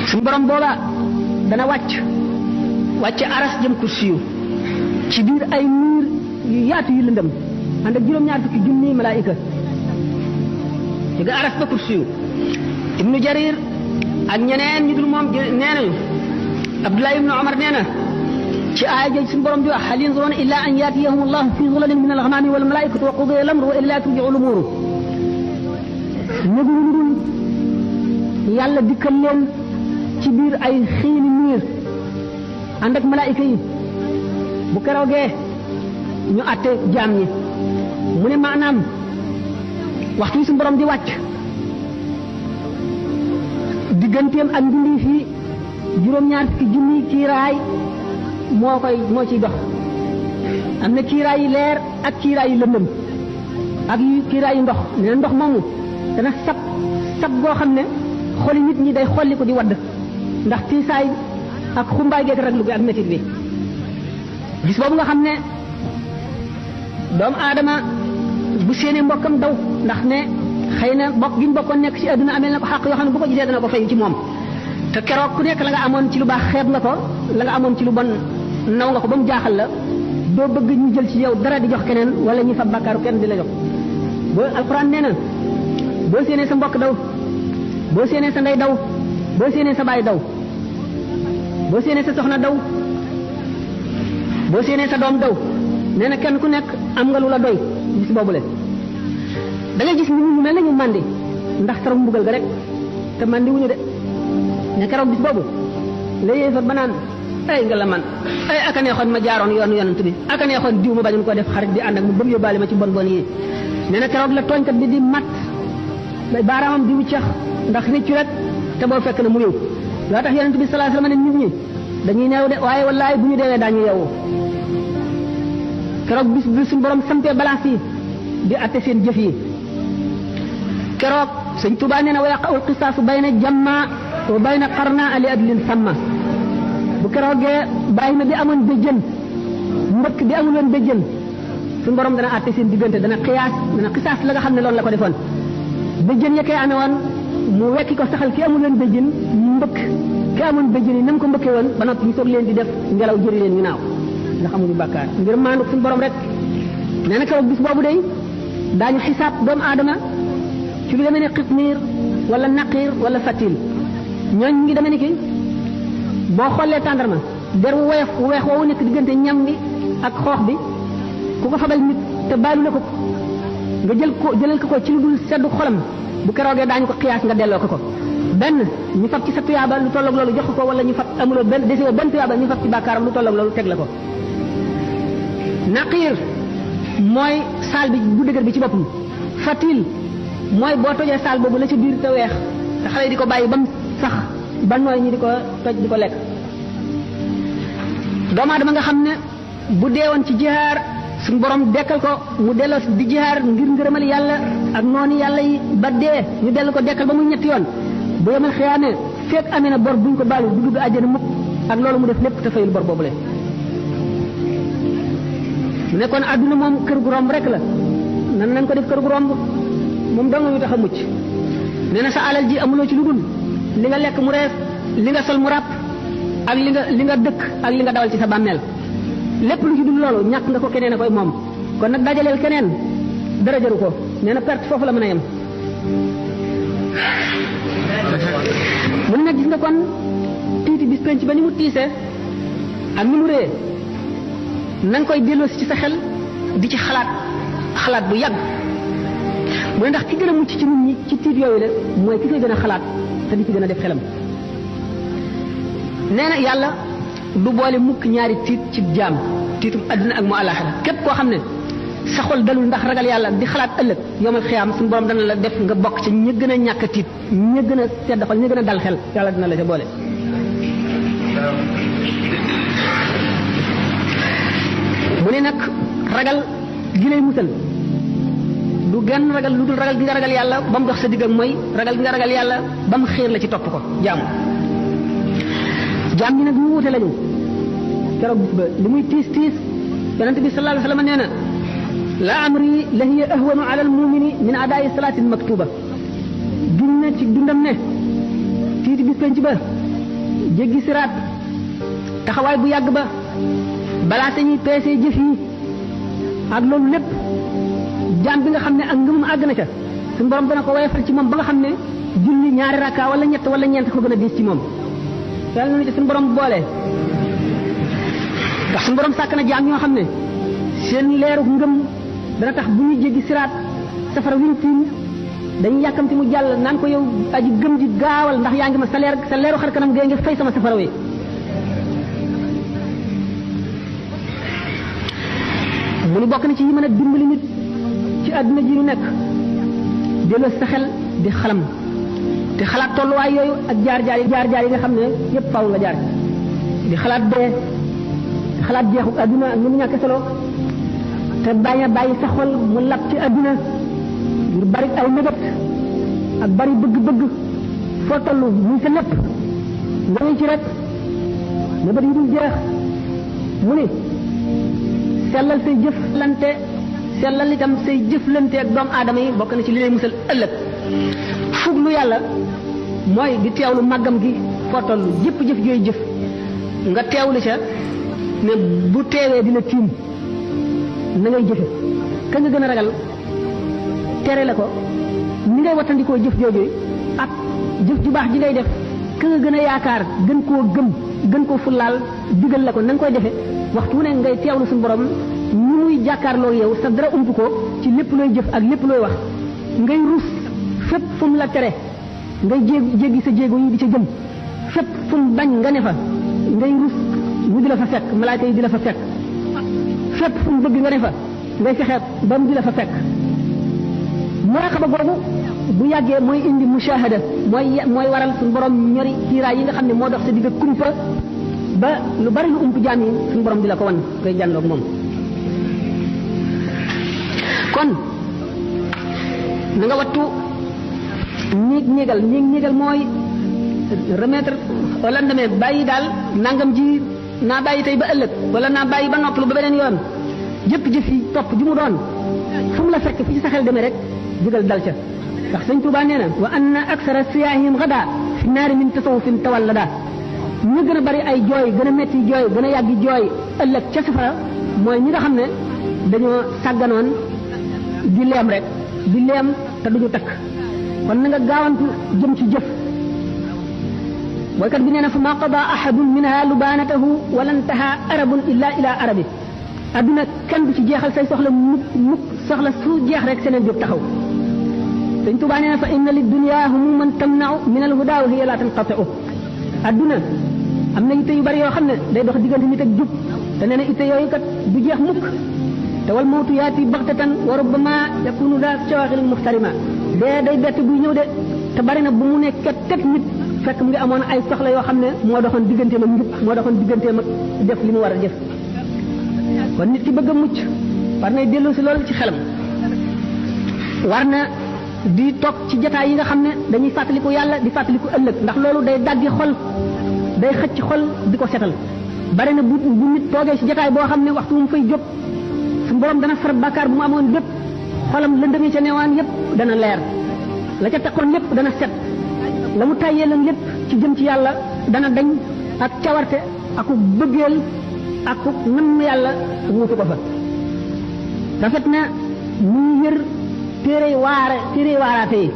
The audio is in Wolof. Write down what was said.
suñu borom booba dana wàcc aras jëm kursiyu ci biir ay miir yu yaatu yu lëndëm ànd ak juróom-ñaar fukki junni malaayika jóge aras ba kursiyu ibnu jarir ak ñeneen ñu dul moom nee nañu abdullah ibnu omar nee na ci aaya jooju suñu borom di wax hal yanzuruna illa an yatiyahum allahu fi zulalin min al-ghamami wal malaikatu wa qudiya al-amru wa ila turji'u al-umur ñëguñu dul yàlla dikkal leen ci biir ay xiini miir ànd ak malaayika yi bu keroogee ñu àtte jaam ñi mu ne maanaam waxtu yi suñu borom di wàcc digganteem ak mbindeef yi juróom-ñaar fukki junni kiiraay moo ciy dox am na kiiraay yi leer ak kiiraay yi lëndëm ak kiiraay yi ndox nee na ndox moomu dana sab boo xam ne xoli nit ñi day xolli ko di wadd ndax tiisaay ak xumbaay geek raglu bi ak métit bi gis boobu nga xam ne doomu aadama bu séenee mbokkam daw ndax ne xëy na bokk gi mu bokkoon nekk ci àdduna amee na ko xàq yoo xam ne bu ko gisee dana ko fay ci moom te keroog ku nekk la nga amoon ci lu baax xeeb nga ko la nga amoon ci lu bon naw nga ko ba mu jaaxal la doo bëgg ñu jël ci yow dara di jox keneen wala ñi fa bàkkaaru kenn di la jox boo alxuraan nee na boo séenee sa mbokk daw boo séenee sa ndey daw boo séenee sa baay daw boo séenee sa soxna daw boo séenee sa doom daw nee na kenn ku nekk am nga lu la doy gis boobu leen da ngay gis nit ñi mel nañu màndi ndax keroog mbugal ga rek te màndi wuñu de ne keroog bis boobu la yéefar ba naan ay nga la man ay aka neexoon ma jaaroon yoonu yonent bi aka neexoon diw ma bañu ko def xarit di ànd ak mu bëgg yóbbaale ma ci bon yi nee na keroog la tooñkat bi di mat baaraamam di wuccax ndax réccu rek te boo fekk na mu ñëw loo tax yonent bi sallallahu alayhi wasallam ne nit ñi dañuy neew de waaye wallaay bu ñu deewee daañu yeewu keroog bis bi suñu borom sampee balance yi di atte seen jëf yi keroog sëñ Tuubaa nee na wa yaqa'ul qisaasu bayna jamma wa bayna qarna ali adlin samma bu keroogee bàyyi na bi amoon béjjën mbëkk bi amul woon béjjën suñu borom dana atte seen diggante dana xisaas la nga xam ne loolu la ko defoon béjjën ya koy amee woon mu wekki ko saxal ki amul woon béjjën mbëkk ki amoon béjjën yi nam ko mbëkkee woon ba noppi ñu soog leen di def ngelaw jëri leen ñu naaw nga xamuñu bàkkaar ngir maandu suñu borom rek nee na keroog bis boobu day daañu xisaab doomu aadama ci lu demee ne xitmiir wala naqiir wala fatil ñooñ ngi demee ni ki boo xoolee tàndarma der wu weex woowu nekk diggante ñam bi ak xoox bi ku ko fabal nit te baalu la ko nga jëlal ko ci lu dul seddu xolam bu keroogee daañu ko xiyaas nga delloo ko benn ñu fab ci sa tuyaaba lu tolloog loolu jox ko wala ñu fab amuloo benn tuyaaba ñu fab ci bàkkaaram lu tolloog loolu teg la ko naqiir mooy saal bi bu dëgër bi ci boppam fatil mooy boo tojee saal boobu la ci biir te weex te xale yi di ko bàyyi ba mu sax ba nooy ñi di ko toj di ko lekk doomu aadama nga xam ne bu deewoon ci jihaar suñu borom dekkal ko mu delloo di jihaar ngir ngërëmal yàlla ak noonu yàlla yi ba dee ñu dellu ko dekkal ba mu ñetti yoon bu yemal xiyaamee fekk amee na bor buñ ko baalu du dugg àjjana mukk ak loolu mu def lépp te fayul bor boobu le mu nekkoon àdduna moom kër gu romb rek la nan nañ ko def kër gu romb moom dong ñu tax a mucc nee na sa alal ji amuloo ci lu dul li nga lekk mu rees li nga sol mu ràpp ak li nga dëkk ak li nga dawal ci sa bàmmeel lépp lu ci dul loolu ñàkk nga ko keneen a koy moom kon nag dajaleel keneen dara jaru ko nee na perte foofu la mën a yem mu ne nag gis nga kon tiiti bis penc ba ni mu tiisee ak ni mu rée na nga koy delloosi ci sa xel di ci xalaat bu yàgg mu ne ndax ki gën a mucc ci nit ñi ci tiit yooyu la mooy ki koy gën a xalaat te di ci gën a def xelam nee na yàlla du boole mukk ñaari tiit ci jaam tiitum àdduna ak mu àllaaxira képp koo xam ne sa xol dalul ndax ragal yàlla di xalaat ëllëg yomal xiyaam suñu borom dana la def nga bokk ci ñi gën a ñàkk a tiit ñi gën a sedd xol ñi gën a dal xel yàlla dina la ca boole mu ne nag ragal gi lay musal du genn ragal lu dul ragal gi nga ragal yàlla ba mu dox sa digg ak mooy ragal gi nga ragal yàlla ba mu xiir la ci topp ko jaam ñi nag ñu wuute lañu keroog bis ba li muy tiis yonente bi sallallahu alayhi wa sallam nee na la amri la hiya ahwanu ala al mumini min adaayi salaatin maktuba giñ na ci dundam ne tiiti bis penc ba jéggi siraat taxawaay bu yàgg ba balaa te ñuy peesee jëf yi ak loolu lépp jaam bi nga xam ne ak ngëmam àgg na ca suñu borom dana ko woyofal ci moom ba nga xam ne julli ñaari rakka wala ñett wala ñeent ko gën a diis ci moom yàlla na ci suñu borom boole ndax suñu borom sàkk na jaam ñoo xam ne seen leeru ngëm dana tax bu ñu jéggi siraat safara wiñ tiim dañuy yàkkamti mu jàll naan ko yow aji gëm ji gaawal ndax yaa ngi ma sa leeru xar kanam gee nga fay sama safara wi mu ni bokk na ci yi mën a dimbali nit ci àdduna ji ñu nekk delloo sa xel di xalam te xalaat tolluwaay yooyu ak jaar-jaar yi nga xam ne yépp faaw nga jaar di xalaat dee di xalaat jeexu àdduna ak ni mu ñàkk solo te bañ a bàyyi sa xol mu lab ci àdduna ngir bari ay mébét ak bari bëgg-bëgg foo toll muy sa lépp nga ngi ci rek mébét yi dul jeex mu ni sellal say jëflante sellal itam say jëflante ak doomu aadama yi bokk na ci li lay musal ëllëg fuglu yàlla mooy di teewlu màggam gi foo toll jëpp jëf jooy jëf nga teewlu ca ne bu teewee dina tiim na ngay jëfe ka nga gën a ragal tere la ko ni ngay wattandikoo jëf jooju ak jëf ju baax ji ngay def ka nga gën a yaakaar gën koo gëm gën koo fullaal digal la ko na nga koy defe waxtu wu ne ngay teewlu suñu borom ñu muy jàkkaarloo yow sa dara ump ko ci lépp looy jëf ak lépp looy wax ngay rus fépp fu mu la tere ngay jéggi sa jéego yi di ca jëm fépp fu mu bañ nga ne fa ngay rus mu di la fa fekk malaaka yi di la fa fekk fépp fu mu bëgg nga ne fa ngay fexeet ba mu di la fa fekk muraqaba googu bu yàggee mooy indi mushahada mooy waral suñu borom ñori kiiraay yi nga xam ne moo dox sa digg kumpa ba lu bari lu ump jaam yi suñu borom di la ko wan ngay jànloog moom kon na nga wattu ñiigal mooy remettre au lendemain bàyyi daal nangam ji naa bàyyi tey ba ëllëg wala naa bàyyi ba noppalu ba beneen yoon jëf yi topp ji mu doon fu mu la fekk fi ci sa xel demee rek jugal dal ca ndax sëñ Tuubaa nee na wa anna aksara siyaahim gada fi naari min tasawufin tawallada ñu gën a bari ay jooy gën a metti jooy gën a yàggi jooy ëllëg ca safara mooy ñi nga xam ne dañoo sàgganoon di leem rek di leem te duñu takk kon na nga gaawantu jëm ci jëf boykat bi nee na fa ma qada ahadun minha lubanatahu wala ntaha arabun illa ila arabi adduna kenn du ci jeexal say soxla mukk soxla su jeex rek seneen jóg taxaw sëñ Tuubaa nee na fa inna li dunya humuman tamna'u min al huda wa hiya la tanqati'u adduna am na itte yu bari yoo xam ne day dox diggante nit ak jub te nee na itte yooyu kat du jeex mukk te wal mawtu yaati baxtatan wa rubbama yakunu daa cawaxilin muxtarima dee day bett buy ñëw de te bari na bu mu nekkee teg nit fekk mu ngi amoon ay soxla yoo xam ne moo doxoon digganteem ak njub moo doxoon digganteem ak def li mu war a def kon nit ki bëgg a mucc war nay dellu si loolu ci xelam war na di toog ci jataay yi nga xam ne dañuy fàttaliku yàlla di fàttaliku ëllëg ndax loolu day daggi xol day xëcc xol di ko setal bari na bu nit toogee ci jataay boo xam ne waxtu mu fay jóg suñu borom dana far bàkkaar bu mu amoon bépp xolam lëndëmi ca neewaan yépp dana leer la ca takkoon lépp dana set la mu tàyyee lan lépp ci jëm ci yàlla dana dañ ak cawarte aku bëggeel aku nam yàlla wuutu ko fa rafet na muy yër téere waaraate yi